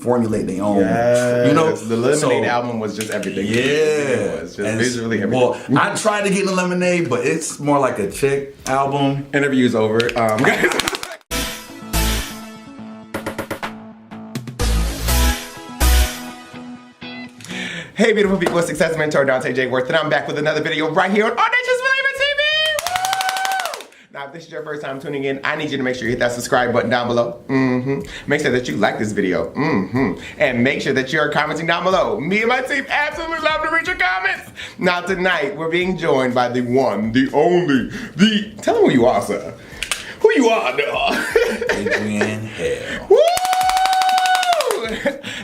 formulate their own. Yes. You know, the Lemonade album was just everything. Yeah, it was just visually everything. Well, I tried to get in the Lemonade, but it's more like a chick album. Interview's over. Hey, beautiful people, Success Mentor Dante J. Worth, and I'm back with another video right here on Audacious Believer TV. Woo! Now, if this is your first time tuning in, I need you to make sure you hit that subscribe button down below. Make sure that you like this video. And make sure that you're commenting down below. Me and my team absolutely love to read your comments. Now, tonight, we're being joined by the one, the only, the... Tell them who you are, sir. Who you are, dog. Adrian Hale. Woo!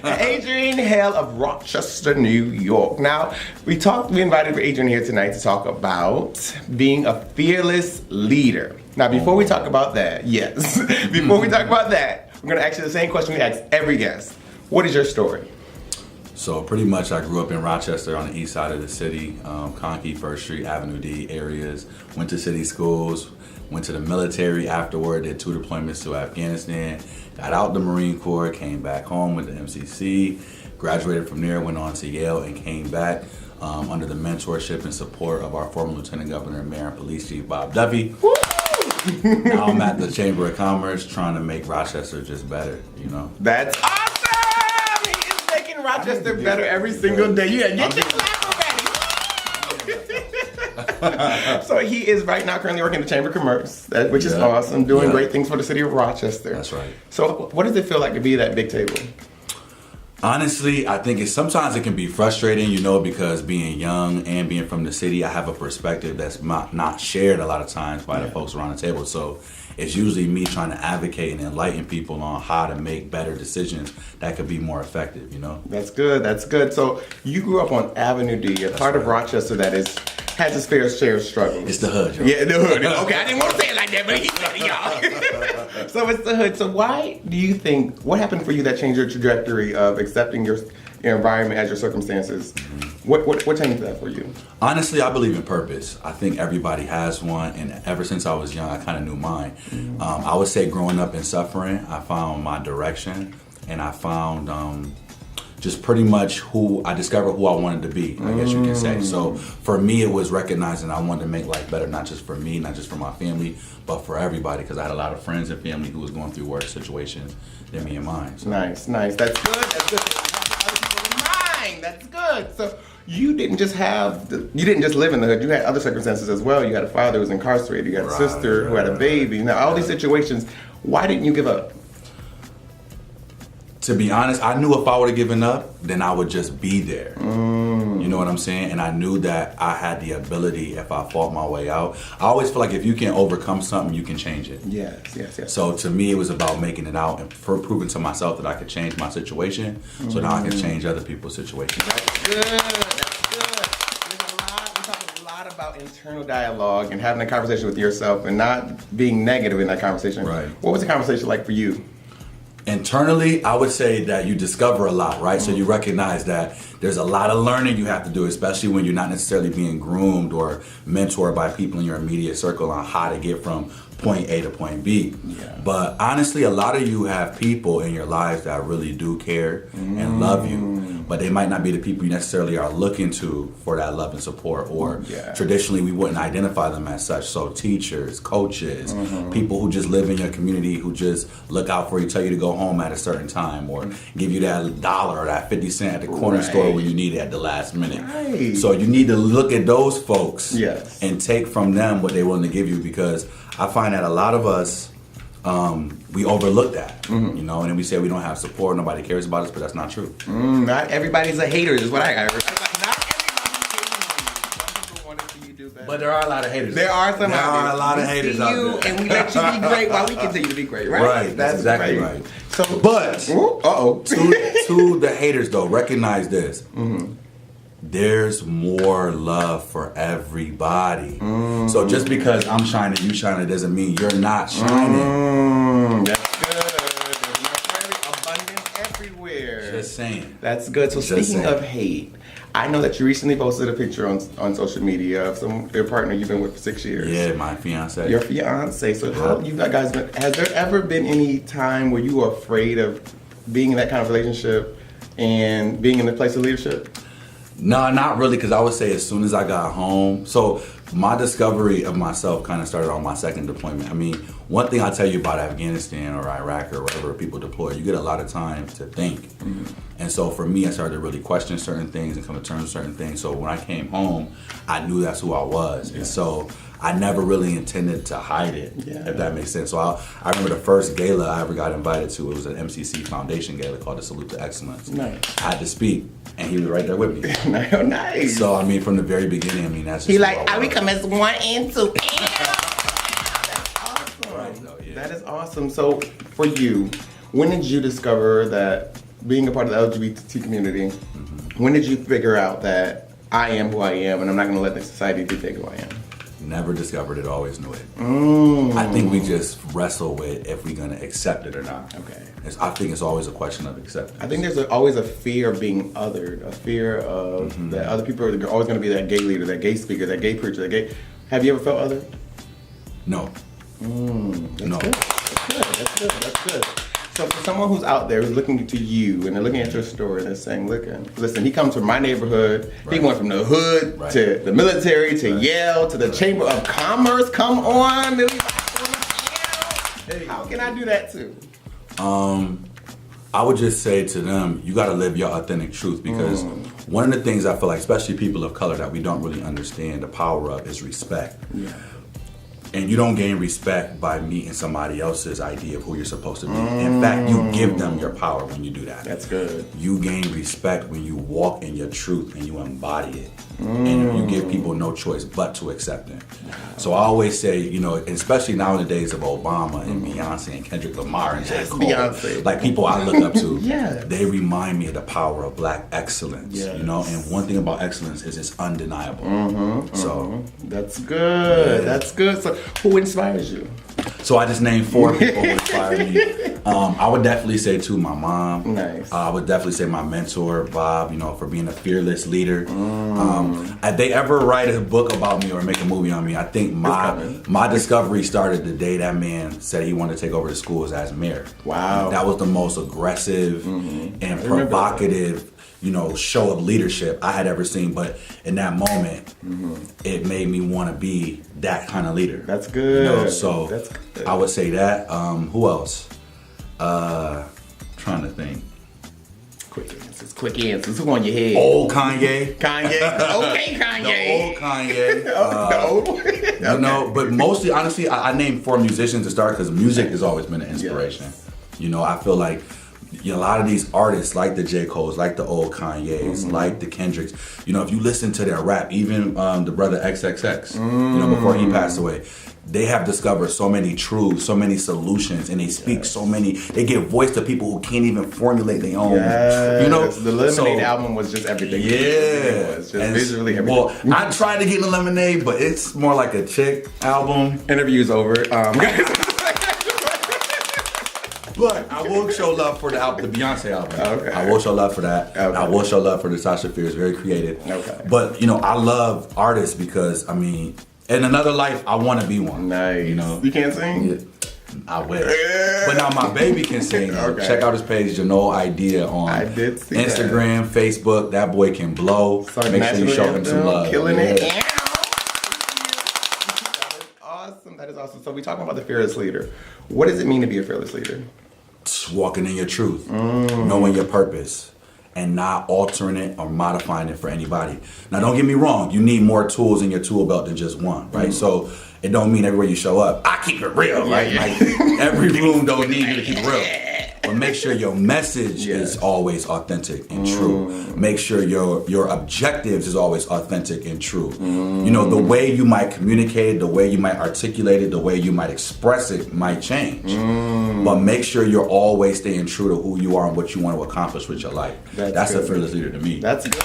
Adrian Hale of Rochester, New York. Now, we invited Adrian here tonight to talk about being a fearless leader. Now, before we talk about that, before we talk about that, we're gonna ask you the same question we ask every guest. What is your story? So pretty much I grew up in Rochester on the east side of the city, Conkey, First Street, Avenue D areas, went to city schools, went to the military afterward, did 2 deployments to Afghanistan, got out the Marine Corps, came back home with the MCC, graduated from there, went on to Yale and came back under the mentorship and support of our former Lieutenant Governor and Mayor and Police Chief Bob Duffy. Now I'm at the Chamber of Commerce trying to make Rochester just better, you know? That's awesome! He is making Rochester better every single day. Yeah, get your clap already. So he is right now currently working at the Chamber of Commerce, which is awesome, doing great things for the city of Rochester. That's right. So what does it feel like to be at that big table? Honestly, I think sometimes it can be frustrating, you know, because being young and being from the city, I have a perspective that's not shared a lot of times by the folks around the table. So it's usually me trying to advocate and enlighten people on how to make better decisions that could be more effective, you know? That's good, that's good. So you grew up on Avenue D, a part of Rochester that has its fair share of struggles. It's the hood, yo. Yeah, the hood. Okay, I didn't want to say it like that, but he said it, y'all. So it's the hood. So why do you think, what happened for you that changed your trajectory of accepting your environment as your circumstances? What changed that for you? Honestly, I believe in purpose. I think everybody has one, and ever since I was young, I kind of knew mine. I would say growing up and suffering, I found my direction, and I found just pretty much I discovered who I wanted to be, I guess you can say. So for me, it was recognizing I wanted to make life better, not just for me, not just for my family, but for everybody, because I had a lot of friends and family who was going through worse situations than me and mine. So. Nice. That's good. That's good. Other people in mind. That's good. So you didn't just live in the hood. You had other circumstances as well. You had a father who was incarcerated. You had a sister who had a baby. Now, all these situations, why didn't you give up? To be honest, I knew if I would have given up, then I would just be there. You know what I'm saying? And I knew that I had the ability, if I fought my way out. I always feel like if you can overcome something, you can change it. Yes. So to me, it was about making it out and proving to myself that I could change my situation, so now I can change other people's situations. That's good. We're talking a lot about internal dialogue and having a conversation with yourself and not being negative in that conversation. Right. What was the conversation like for you? Internally, I would say that you discover a lot, right? So you recognize that there's a lot of learning you have to do, especially when you're not necessarily being groomed or mentored by people in your immediate circle on how to get from point A to point B. But honestly, a lot of you have people in your lives that really do care and love you, but they might not be the people you necessarily are looking to for that love and support, or traditionally we wouldn't identify them as such. So teachers, coaches, people who just live in your community, who just look out for you, tell you to go home at a certain time, or give you that dollar or that 50 cent at the corner store when you need it at the last minute. So you need to look at those folks and take from them what they're willing to give you, because I find that a lot of us, we overlook that, you know, and then we say we don't have support, nobody cares about us, but that's not true. Not everybody's a hater is what I heard. Not everybody's hating on you. Some people want to see you do better. But there are a lot of haters. There are some. There are a lot of haters out there. And we let you be great while we continue to be great, right? Right, that's exactly right. So, but to the haters though, recognize this. There's more love for everybody. So just because I'm shining, you shining, doesn't mean you're not shining. That's good. There's more abundance everywhere. Just saying. That's good. So speaking of hate, I know that you recently posted a picture on social media of your partner you've been with for 6 years. Yeah, my fiance. Your fiance. So how you guys been? Has there ever been any time where you were afraid of being in that kind of relationship and being in the place of leadership? No, not really, because I would say as soon as I got home, so my discovery of myself kind of started on my second deployment. I mean, one thing I'll tell you about Afghanistan or Iraq or wherever people deploy, you get a lot of time to think. And so for me, I started to really question certain things and come to terms with certain things. So when I came home, I knew that's who I was. And so I never really intended to hide it, if that makes sense. So I remember the first gala I ever got invited to, it was an MCC Foundation gala called the Salute to Excellence. Nice. I had to speak, and he was right there with me. Nice. So, I mean, from the very beginning, I mean, that's just He who like, I become as 1 and 2. That's awesome. Right, so, yeah. That is awesome. So for you, when did you discover that being a part of the LGBT community, when did you figure out that I am who I am and I'm not going to let the society dictate who I am? Never discovered it, always knew it. I think we just wrestle with if we're gonna accept it or not. Okay. I think it's always a question of acceptance. I think there's always a fear of being othered, a fear of that other people are always going to be that gay leader, that gay speaker, that gay preacher, that gay. Have you ever felt othered? No. No. That's good. So for someone who's out there who's looking to you and they're looking at your story and they're saying, listen, he comes from my neighborhood. He went from the hood to the military to Yale to the Chamber of Commerce. Come on, Millie. How can I do that too? I would just say to them, you got to live your authentic truth, because one of the things I feel like, especially people of color, that we don't really understand the power of is respect. Yeah. And you don't gain respect by meeting somebody else's idea of who you're supposed to be. In fact, you give them your power when you do that. That's good. You gain respect when you walk in your truth and you embody it. And you give people no choice but to accept it. So I always say, you know, especially now in the days of Obama and Beyonce and Kendrick Lamar and J. Cole, Beyonce. like people I look up to, Yes. they remind me of the power of Black excellence. Yes. You know, and one thing about excellence is it's undeniable. So that's good. Yeah. That's good. So who inspires you? So I just named 4 people who inspire me. I would definitely say too, my mom. Nice. I would definitely say my mentor, Bob, you know, for being a fearless leader. If they ever write a book about me or make a movie on me, I think my discovery started the day that man said he wanted to take over the schools as mayor. Wow. That was the most aggressive and provocative, you know, show of leadership I had ever seen. But in that moment, it made me want to be that kind of leader. That's good. You know, so that's good. I would say that. Who else? Trying to think. Quick answers. Who on your head? Old Kanye. Okay, Kanye. The old Kanye. The old one. You know, but mostly, honestly, I named 4 musicians to start because music has always been an inspiration. Yes. You know, I feel like a lot of these artists, like the J. Cole's, like the old Kanye's, like the Kendricks, you know, if you listen to their rap, even the brother XXX, you know, before he passed away, they have discovered so many truths, so many solutions, and they speak so many, they give voice to people who can't even formulate their own. Yes. You know, the Lemonade album was just everything. Yeah. It was just visually everything. Well, I tried to get in the Lemonade, but it's more like a chick album. Interview's over. But I will show love for the Beyonce album. Okay. I will show love for that. Okay. I will show love for the Sasha Fierce, very creative. Okay. But, you know, I love artists because, I mean, in another life, I want to be one. Nice. You know? You can't sing? Yeah. I wish. But now my baby can sing. Okay. Check out his page, No Idea, on I did see Instagram, Facebook. That boy can blow. Make sure you show him some love. Killing it. That is awesome. That is awesome. So we're talking about the fearless leader. What does it mean to be a fearless leader? Walking in your truth, knowing your purpose, and not altering it or modifying it for anybody. Now, don't get me wrong, you need more tools in your tool belt than just one, right? So it don't mean everywhere you show up, I keep it real, right? Like every room don't need you to keep it real. But make sure your message is always authentic and true. Make sure your objectives is always authentic and true. You know, the way you might communicate it, the way you might articulate it, the way you might express it might change. But make sure you're always staying true to who you are and what you want to accomplish with your life. That's a fearless leader to me. That's good.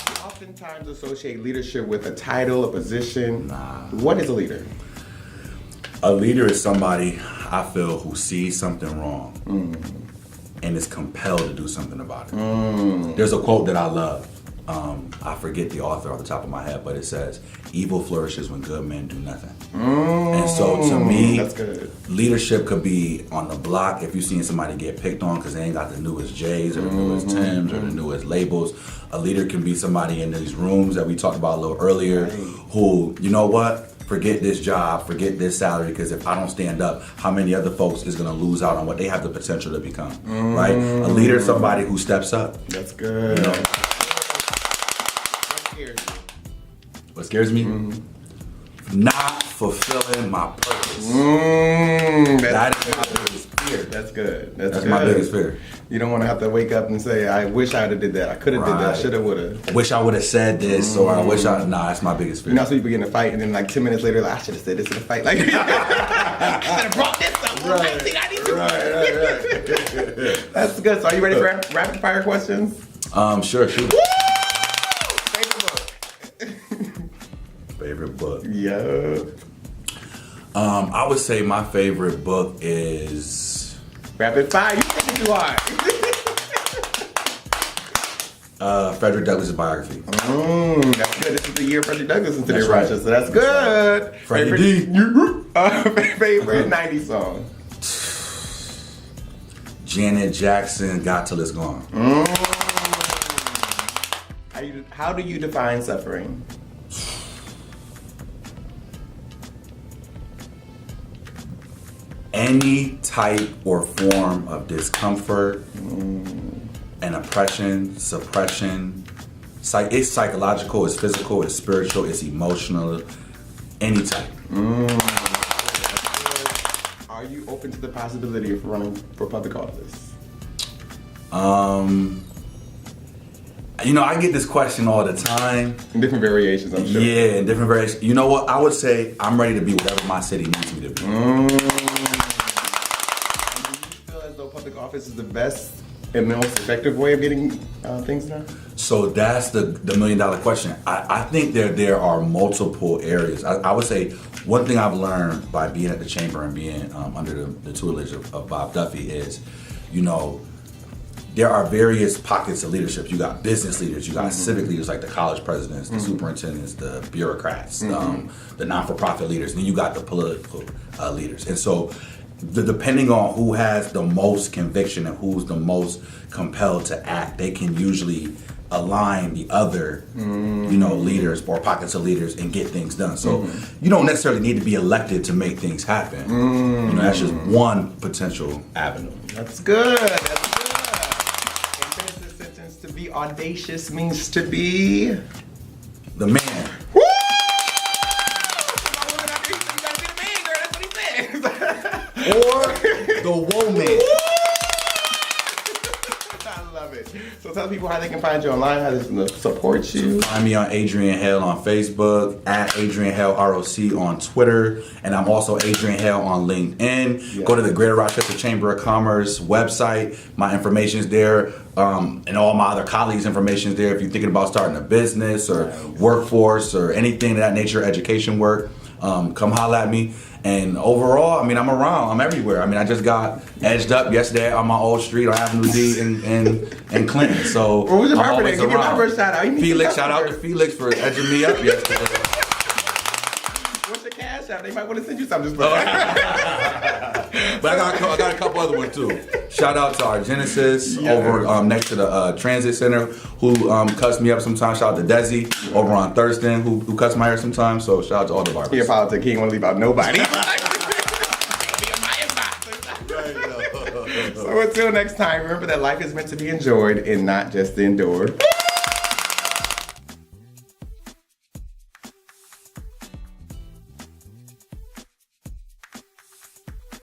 We oftentimes associate leadership with a title, a position. What is a leader? A leader is somebody, I feel, who sees something wrong and is compelled to do something about it. There's a quote that I love, I forget the author off the top of my head, but it says, evil flourishes when good men do nothing. And so to me, that's good. Leadership could be on the block if you're seeing somebody get picked on because they ain't got the newest J's or the newest Tims or the newest labels. A leader can be somebody in these rooms that we talked about a little earlier who, you know what? Forget this job, forget this salary, because if I don't stand up, how many other folks is going to lose out on what they have the potential to become, right? A leader is somebody who steps up. That's good. You know? What scares me? Not fulfilling my purpose. That is my biggest fear. That's good. That's good. My biggest fear. You don't want to have to wake up and say, I wish I would have did that. I could have did that. Should have, would have. Wish I would have said this, or I wish I... Nah, that's my biggest fear. You know, so people get in a fight, and then like 10 minutes later, like, I should have said this in a fight. Like, I should have brought this up. Right. That's good. So are you ready for rapid fire questions? Sure, shoot. Woo! Favorite book? Yeah. I would say my favorite book is... Rapid fire. You thinking too hard. Frederick Douglass' biography. That's good. This is the year Frederick Douglass into the Rochester. That's good. Right. Freddie D. Favorite 90s song? Janet Jackson, Got Till It's Gone. How do you define suffering? Any type or form of discomfort and oppression, suppression. It's psychological, it's physical, it's spiritual, it's emotional, any type. Are you open to the possibility of running for public office? You know, I get this question all the time. In different variations, I'm sure. Yeah, in different variations. You know what? I would say I'm ready to be whatever my city needs me to be. Do you feel as though public office is the best and most effective way of getting things done? So that's the $1 million question. I think there are multiple areas. I would say one thing I've learned by being at the chamber and being under the tutelage of Bob Duffy is, you know, there are various pockets of leadership. You got business leaders, you got civic leaders like the college presidents, the superintendents, the bureaucrats, the non-for-profit leaders, and then you got the political leaders. And so depending on who has the most conviction and who's the most compelled to act, they can usually align the other, you know, leaders or pockets of leaders and get things done. So you don't necessarily need to be elected to make things happen. You know, that's just one potential avenue. That's good. That's good. And finish this sentence: to be audacious means to be The man. Woo! Or the woman. I love it. So tell people how they can find you online, how they can support you. Find me on Adrian Hale on Facebook, at Adrian Hale ROC on Twitter, and I'm also Adrian Hale on LinkedIn. Yeah. Go to the Greater Rochester Chamber of Commerce website. My information is there, and all my other colleagues' information is there. If you're thinking about starting a business or workforce or anything of that nature, education work, come holla at me. And overall, I mean, I'm around. I'm everywhere. I mean, I just got edged up yesterday on my old street on Avenue D in Clinton. So what was your I'm barber always name? Give your around. barber a shout out. Felix, shout out to Felix for edging me up yesterday. What's your cash app? They might want to send you something. But I got a couple other ones too. Shout out to our Genesis over next to the Transit Center who cuts me up sometimes. Shout out to Desi over on Thurston who cuts my hair sometimes. So shout out to all the barbers. He a politic. He ain't want to leave out nobody. So until next time, remember that life is meant to be enjoyed and not just endured.